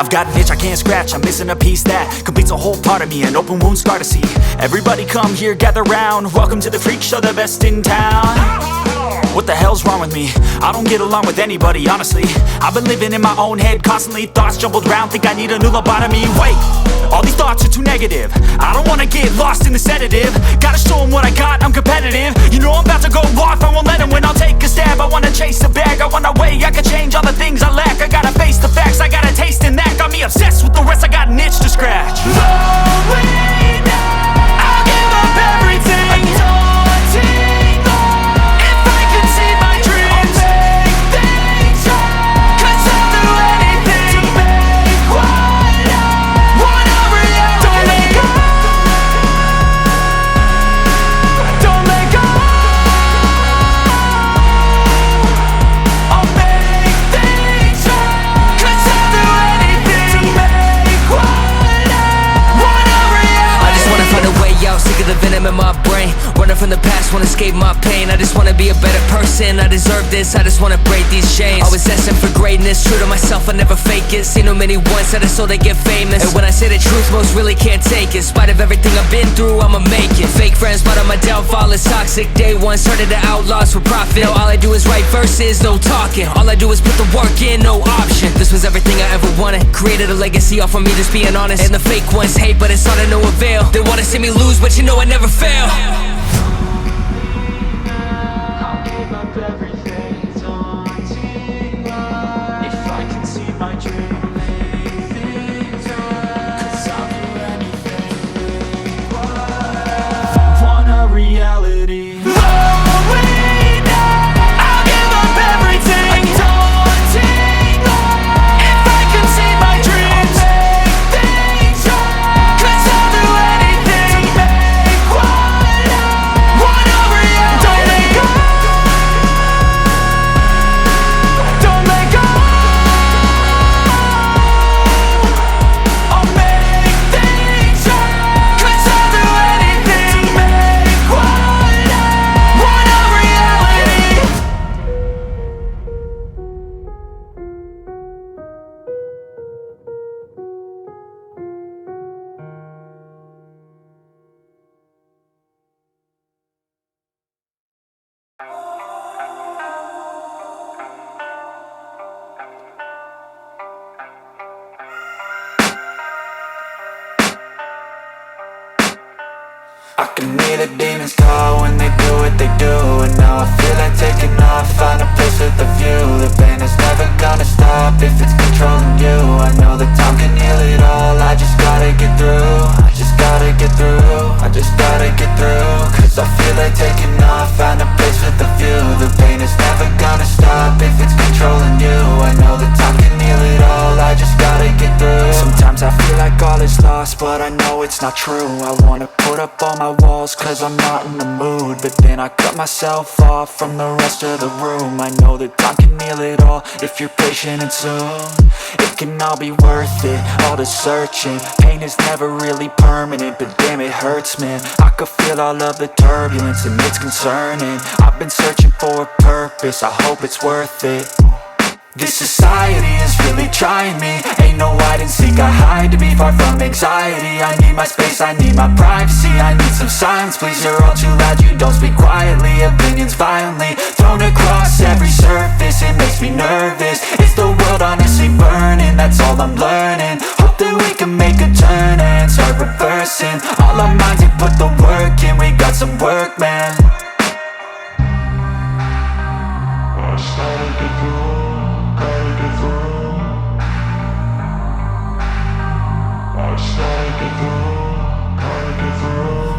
I've got an itch I can't scratch, I'm missing a piece that completes a whole part of me, an open wound scar to see. Everybody come here, gather round, welcome to the freak show, the best in town. What the hell's wrong with me? I don't get along with anybody, honestly. I've been living in my own head constantly, thoughts jumbled round, think I need a new lobotomy. Wait, all these thoughts are too negative, I don't wanna get lost in the sedative. Gotta show them what I got, I'm competitive. You know I'm about to go off, I won't let them win, I'll take a stab. I wanna chase a bag, I wanna weigh, I can change all the things I lack. I gotta face the facts, I got a taste in that. Got me obsessed with the rest, I got an itch to scratch. Slowing down, I'll give up everything. Daunting all, if I could see my dreams, I'll make things right. 'Cause I'll do anything to make what I want a reality. Don't let go, don't let go. I'll make things right. 'Cause I'll do anything to make what I want a reality. I just wanna find a way out, sick of the venom in my brain. Running from the past, wanna escape my pain. I just wanna be a better person, I deserve this. I just wanna break these chains. Always asking for greatness, true to myself, I never fake it. Seen too many once that I so they get famous. And when I say the truth, most really can't take it. In spite of everything I've been through, I'ma make it. Fake friends, but on my downfall is toxic. Day one, started to outlaws for profit. Now all I do is write verses, no talking. All I do is put the work in, no option. This was everything I ever wanted. Created a legacy off of me, just being honest. And the fake ones hate, but it's all to no avail. They wanna see me lose, but you know I never fail. I'll give up everything, daunting life. If I can see my dream, make things right. 'Cause I'll do anything, make what I want a reality. Slowing down, I'll give up everything. Daunting life. If I can see my dreams, make things right. 'Cause I'll do anything to make what I want a reality. Don't let go, don't let go. I'll make things right. 'Cause I'll do anything to make what I want a reality. I can hear the demons call when they do what they do. And now I feel like taking off, find a place with a view. The pain is never gonna stop if it's controlling you. I know that time can heal it all, I just gotta get through. I just gotta get through, I just gotta get through. 'Cause I feel like taking off, find a place with a view. The pain is never gonna stop if it's controlling you. I know that time can heal it all, I just gotta get through. Sometimes I feel like all is lost, but I know it's not true. I wanna put up all my walls 'cause I'm not in the mood. But then I cut myself off from the rest of the room. I know that time can heal it all if you're patient and soon. It can all be worth it, all the searching. Pain is never really permanent, but damn it hurts, man. I could feel all of the turbulence and it's concerning. I've been searching for a purpose, I hope it's worth it. This society is really trying me. Ain't no hide and seek, I hide to be far from anxiety. I need my space, I need my privacy. I need some silence, please, you're all too loud. You don't speak quietly, opinions violently thrown across every surface. It makes me nervous, is the world honestly burning? That's all I'm learning. Hope that we can make a turn and start reversing. All our minds and put the work in, we got some work, man.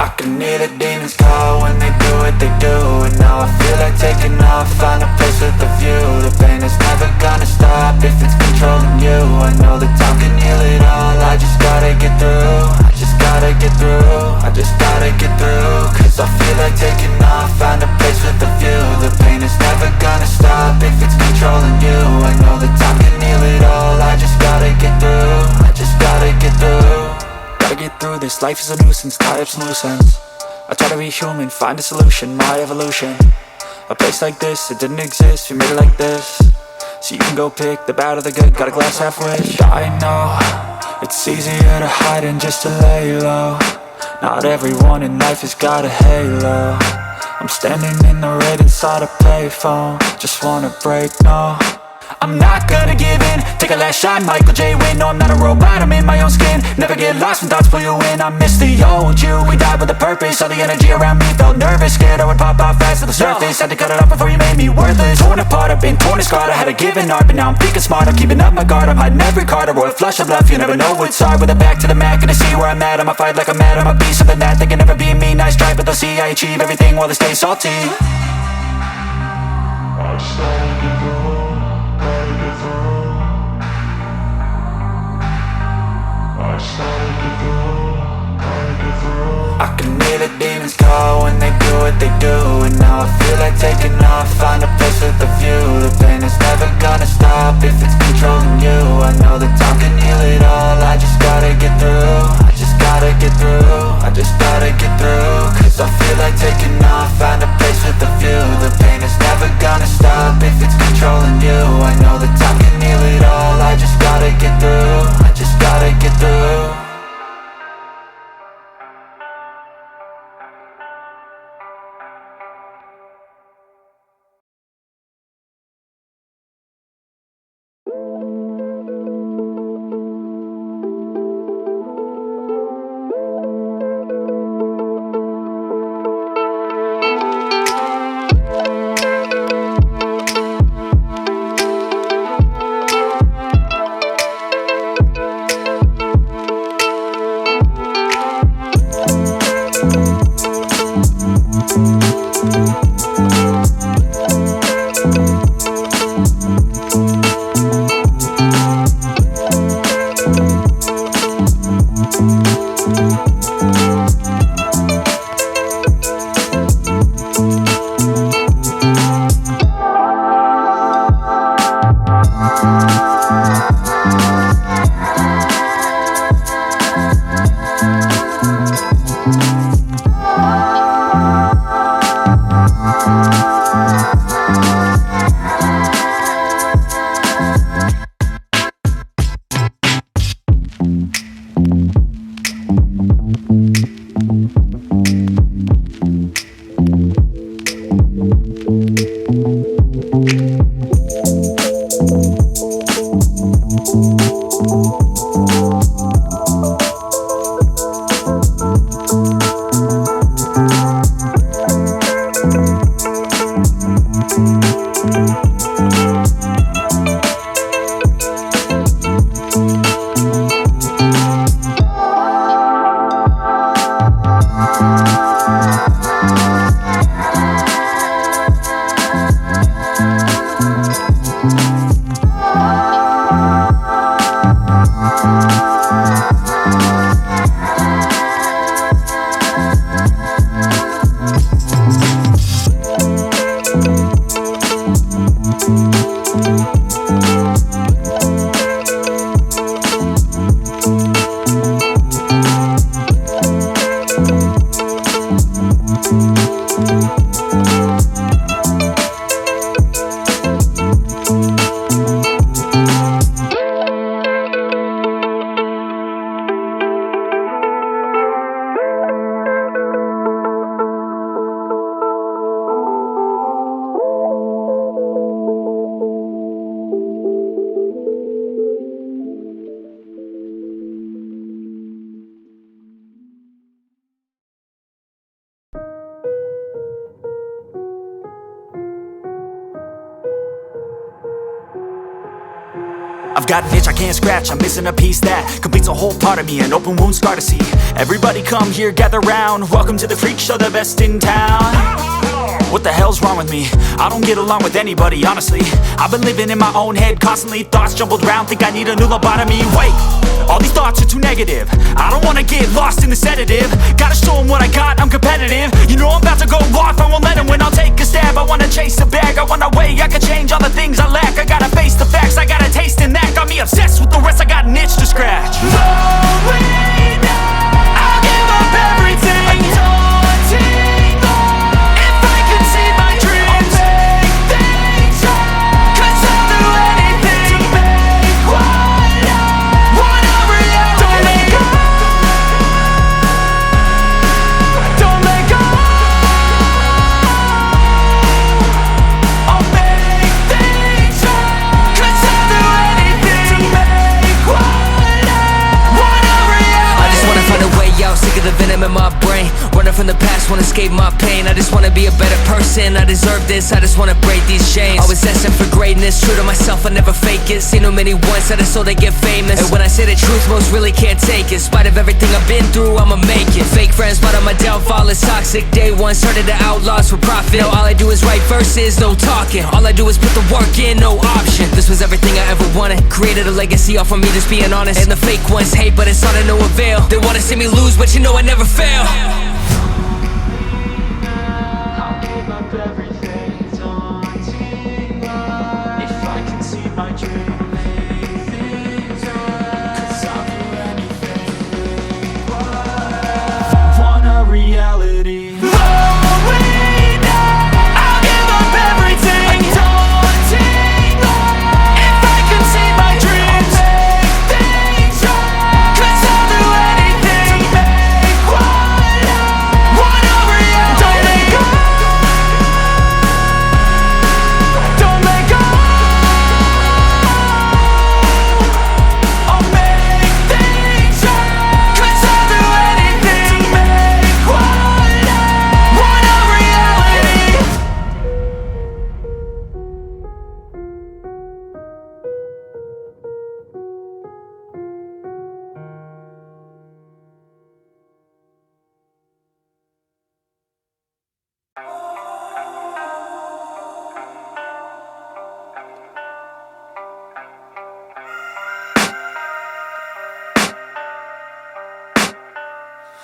I can hear the demons call when they do what they do. And now I feel like taking off, find a place with a view. The pain is never gonna stop if it's controlling you. I know that time can heal it all, I just gotta get through. I just gotta get through, I just gotta get through. 'Cause I feel like taking off, find a place with a view. The pain is never gonna stop if it's controlling you. I know that time can heal it all, I just gotta get through. I just gotta get through. Gotta get through this, life is a nuisance, tie up some loose ends. I try to be human, find a solution, my evolution. A place like this, it didn't exist, we made it like this. So you can go pick the bad or the good, got a glass halfway. I know, it's easier to hide than just to lay low. Not everyone in life has got a halo. I'm standing in the red inside a payphone. Just wanna break, no, I'm not gonna give in. Take a last shot, Michael J. Win. No, I'm not a robot, I'm in my own skin. Never get lost when thoughts pull you in. I miss the old you, we died with a purpose. All the energy around me felt nervous. Scared I would pop off fast to the surface. Had to cut it off before you made me worthless. Torn apart, I've been torn and scarred. I had a given art, but now I'm thinking smart. I'm keeping up my guard, I'm hiding every card. A royal flush of love, you never know what's hard. With a back to the mat, gonna see where I'm at. I'ma fight like I'm mad, I'ma be something that they can never be me. Nice try, but they'll see I achieve everything while they stay salty. I can hear the demons call when they do what they do. And now I feel like taking off, find a place with a view. The pain is never gonna stop if it's controlling you. I know that time can heal it all, I just gotta get through. I just gotta get through, I just gotta get through. Cause I feel like taking off, find a place with a view. The pain is never gonna stop if it's controlling you. I know that time can heal it all, I just gotta get through. I just gotta get through. I've got an itch I can't scratch, I'm missing a piece that completes a whole part of me, an open wound scar to see. Everybody come here, gather round, welcome to the freak show, the best in town. What the hell's wrong with me? I don't get along with anybody, honestly. I've been living in my own head constantly, thoughts jumbled round, think I need a new lobotomy. Wait, all these thoughts are too negative, I don't wanna get lost in the sedative. Gotta show them what I got, I'm competitive. You know I'm about to go off, I won't let them win, I'll take a stab. I wanna chase a bag, I wanna weigh, I can change all the things I lack. I gotta face the facts, I got a taste in that. Got me obsessed with the rest, I got an itch to scratch. Lonely now, I'll give up everything. A daunting thought, if I could see my dreams, I'll make things right. 'Cause I'll do anything I just wanna be a better person. I deserve this, I just wanna break these chains. Always asking for greatness, true to myself, I never fake it. Seen too many ones that are so they get famous. And when I say the truth, most really can't take it. In spite of everything I've been through, I'ma make it. Fake friends, but on my downfall is toxic. Day one, started to outlaws for profit. Now all I do is write verses, no talking. All I do is put the work in, no option. This was everything I ever wanted. Created a legacy off of me, just being honest. And the fake ones hate, but it's all to no avail. They wanna see me lose, but you know I never fail. I'll give up everything, daunting love. If I can see my dream, make things right. 'Cause I'll do anything. Want a reality?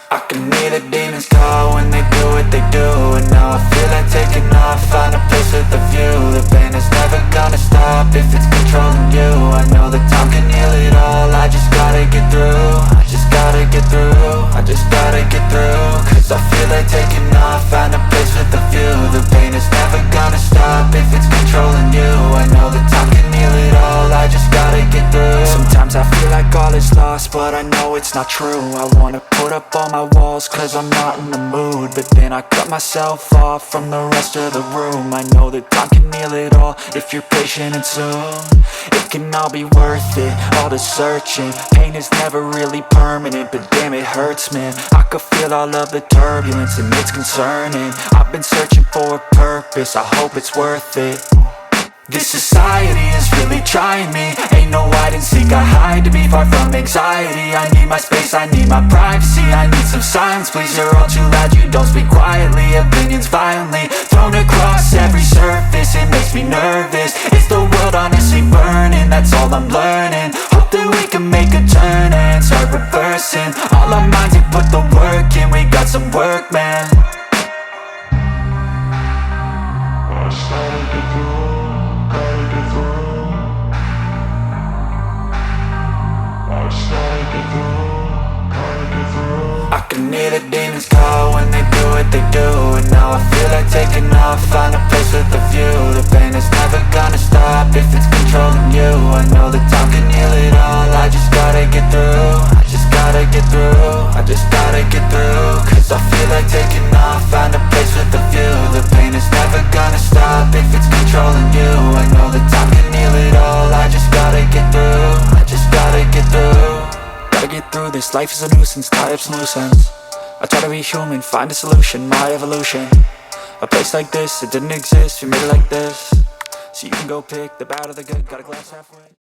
I can hear the demons call when they do what they do. And now I feel like taking off, find a place with a view. The pain is never gonna stop if it's controlling you. I know that time can heal it all, I just gotta get through. I just gotta get through, I just gotta get through. Cause I feel like taking off, find a place with a view. The pain is never gonna stop if it's controlling you. I know that time can heal it all, I just gotta get through. Sometimes I feel like all is lost, but I know it's not true. I wanna put up all my walls cause I'm not in the mood. But then I cut myself off from the rest of the room. I know that time can heal it all if you're patient and soon. It can all be worth it, all the searching. Pain is never really permanent, but damn it hurts, man. I could feel all of the turbulence and it's concerning. I've been searching for a purpose, I hope it's worth it. This society is really trying me. Ain't no hide and seek, I hide to be far from anxiety. I need my space, I need my privacy. I need some silence, please, you're all too loud. You don't speak quietly, opinions violently thrown across every surface. It makes me nervous, it's the world honestly burning. That's all I'm learning, hope that we can make a turn and start reversing. All our minds and put the work in, we got some work, man. I started to grow. I can hear the demons call when they do what they do. And now I feel like taking off, find a place with a view. The pain is never gonna stop if it's controlling you. I know that time can heal it all, I just gotta get through. I just gotta get through, I just gotta get through. Cause I feel like taking off, find a place with a view. The pain is never gonna stop if it's controlling you. I know that time can heal it all, I just gotta get through. I just gotta get through. Gotta get through this, life is a nuisance, tie up some loose ends. I try to be human, find a solution, my evolution. A place like this, it didn't exist, we made it like this. So you can go pick the bad or the good, got a glass halfway.